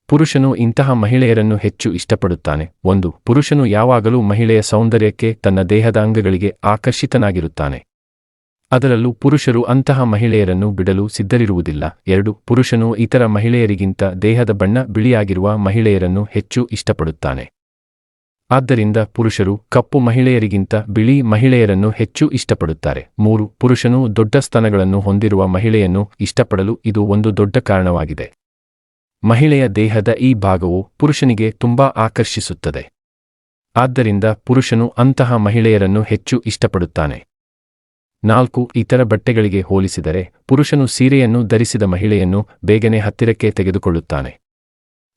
ಪುರುಷನು ಇಂತಹ ಮಹಿಳೆಯರನ್ನು ಹೆಚ್ಚು ಇಷ್ಟಪಡುತ್ತಾನೆ. 1. ಪುರುಷನು ಯಾವಾಗಲೂ ಮಹಿಳೆಯ ಸೌಂದರ್ಯಕ್ಕೆ, ತನ್ನ ದೇಹದ ಅಂಗಗಳಿಗೆ ಆಕರ್ಷಿತನಾಗಿರುತ್ತಾನೆ. ಅದರಲ್ಲೂ ಪುರುಷರು ಅಂತಹ ಮಹಿಳೆಯರನ್ನು ಬಿಡಲು ಸಿದ್ಧರಿರುವುದಿಲ್ಲ. 2. ಪುರುಷನು ಇತರ ಮಹಿಳೆಯರಿಗಿಂತ ದೇಹದ ಬಣ್ಣ ಬಿಳಿಯಾಗಿರುವ ಮಹಿಳೆಯರನ್ನು ಹೆಚ್ಚು ಇಷ್ಟಪಡುತ್ತಾನೆ. ಆದ್ದರಿಂದ ಪುರುಷರು ಕಪ್ಪು ಮಹಿಳೆಯರಿಗಿಂತ ಬಿಳಿ ಮಹಿಳೆಯರನ್ನು ಹೆಚ್ಚು ಇಷ್ಟಪಡುತ್ತಾರೆ. 3. ಪುರುಷನು ದೊಡ್ಡ ಸ್ತನಗಳನ್ನು ಹೊಂದಿರುವ ಮಹಿಳೆಯನ್ನು ಇಷ್ಟಪಡಲು ಇದು ಒಂದು ದೊಡ್ಡ ಕಾರಣವಾಗಿದೆ. ಮಹಿಳೆಯ ದೇಹದ ಈ ಭಾಗವು ಪುರುಷನಿಗೆ ತುಂಬಾ ಆಕರ್ಷಿಸುತ್ತದೆ. ಆದ್ದರಿಂದ ಪುರುಷನು ಅಂತಹ ಮಹಿಳೆಯರನ್ನು ಹೆಚ್ಚು ಇಷ್ಟಪಡುತ್ತಾನೆ. 4. ಇತರ ಬಟ್ಟೆಗಳಿಗೆ ಹೋಲಿಸಿದರೆ ಪುರುಷನು ಸೀರೆಯನ್ನು ಧರಿಸಿದ ಮಹಿಳೆಯನ್ನು ಬೇಗನೆ ಹತ್ತಿರಕ್ಕೆ ತೆಗೆದುಕೊಳ್ಳುತ್ತಾನೆ.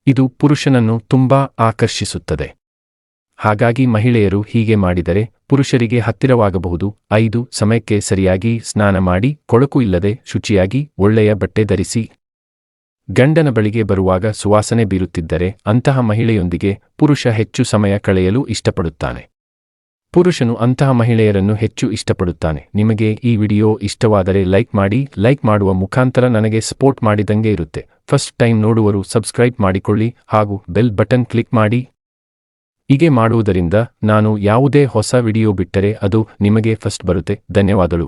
ಇದು ಪುರುಷನನ್ನು ತುಂಬಾ ಆಕರ್ಷಿಸುತ್ತದೆ. ಹಾಗಾಗಿ ಮಹಿಳೆಯರು ಹೀಗೆ ಮಾಡಿದರೆ ಪುರುಷರಿಗೆ ಹತ್ತಿರವಾಗಬಹುದು. 5. ಸಮಯಕ್ಕೆ ಸರಿಯಾಗಿ ಸ್ನಾನ ಮಾಡಿ, ಕೊಳಕು ಇಲ್ಲದೆ ಶುಚಿಯಾಗಿ ಒಳ್ಳೆಯ ಬಟ್ಟೆ ಧರಿಸಿ ಗಂಡನ ಬಳಿಗೆ ಬರುವಾಗ ಸುವಾಸನೆ ಬೀರುತ್ತಿದ್ದರೆ ಅಂತಹ ಮಹಿಳೆಯೊಂದಿಗೆ ಪುರುಷ ಹೆಚ್ಚು ಸಮಯ ಕಳೆಯಲು ಇಷ್ಟಪಡುತ್ತಾನೆ. ಪುರುಷನು ಅಂತಹ ಮಹಿಳೆಯರನ್ನು ಹೆಚ್ಚು ಇಷ್ಟಪಡುತ್ತಾನೆ. ನಿಮಗೆ ಈ ವಿಡಿಯೋ ಇಷ್ಟವಾದರೆ ಲೈಕ್ ಮಾಡಿ. ಲೈಕ್ ಮಾಡುವ ಮುಖಾಂತರ ನನಗೆ ಸಪೋರ್ಟ್ ಮಾಡಿದಂಗೆ ಇರುತ್ತೆ. ಫಸ್ಟ್ ಟೈಮ್ ನೋಡುವರು ಸಬ್ಸ್ಕ್ರೈಬ್ ಮಾಡಿಕೊಳ್ಳಿ ಹಾಗೂ ಬೆಲ್ ಬಟನ್ ಕ್ಲಿಕ್ ಮಾಡಿ. ಹೀಗೆ ಮಾಡುವುದರಿಂದ ನಾನು ಯಾವುದೇ ಹೊಸ ವಿಡಿಯೋ ಬಿಟ್ಟರೆ ಅದು ನಿಮಗೆ ಫಸ್ಟ್ ಬರುತ್ತೆ. ಧನ್ಯವಾದಗಳು.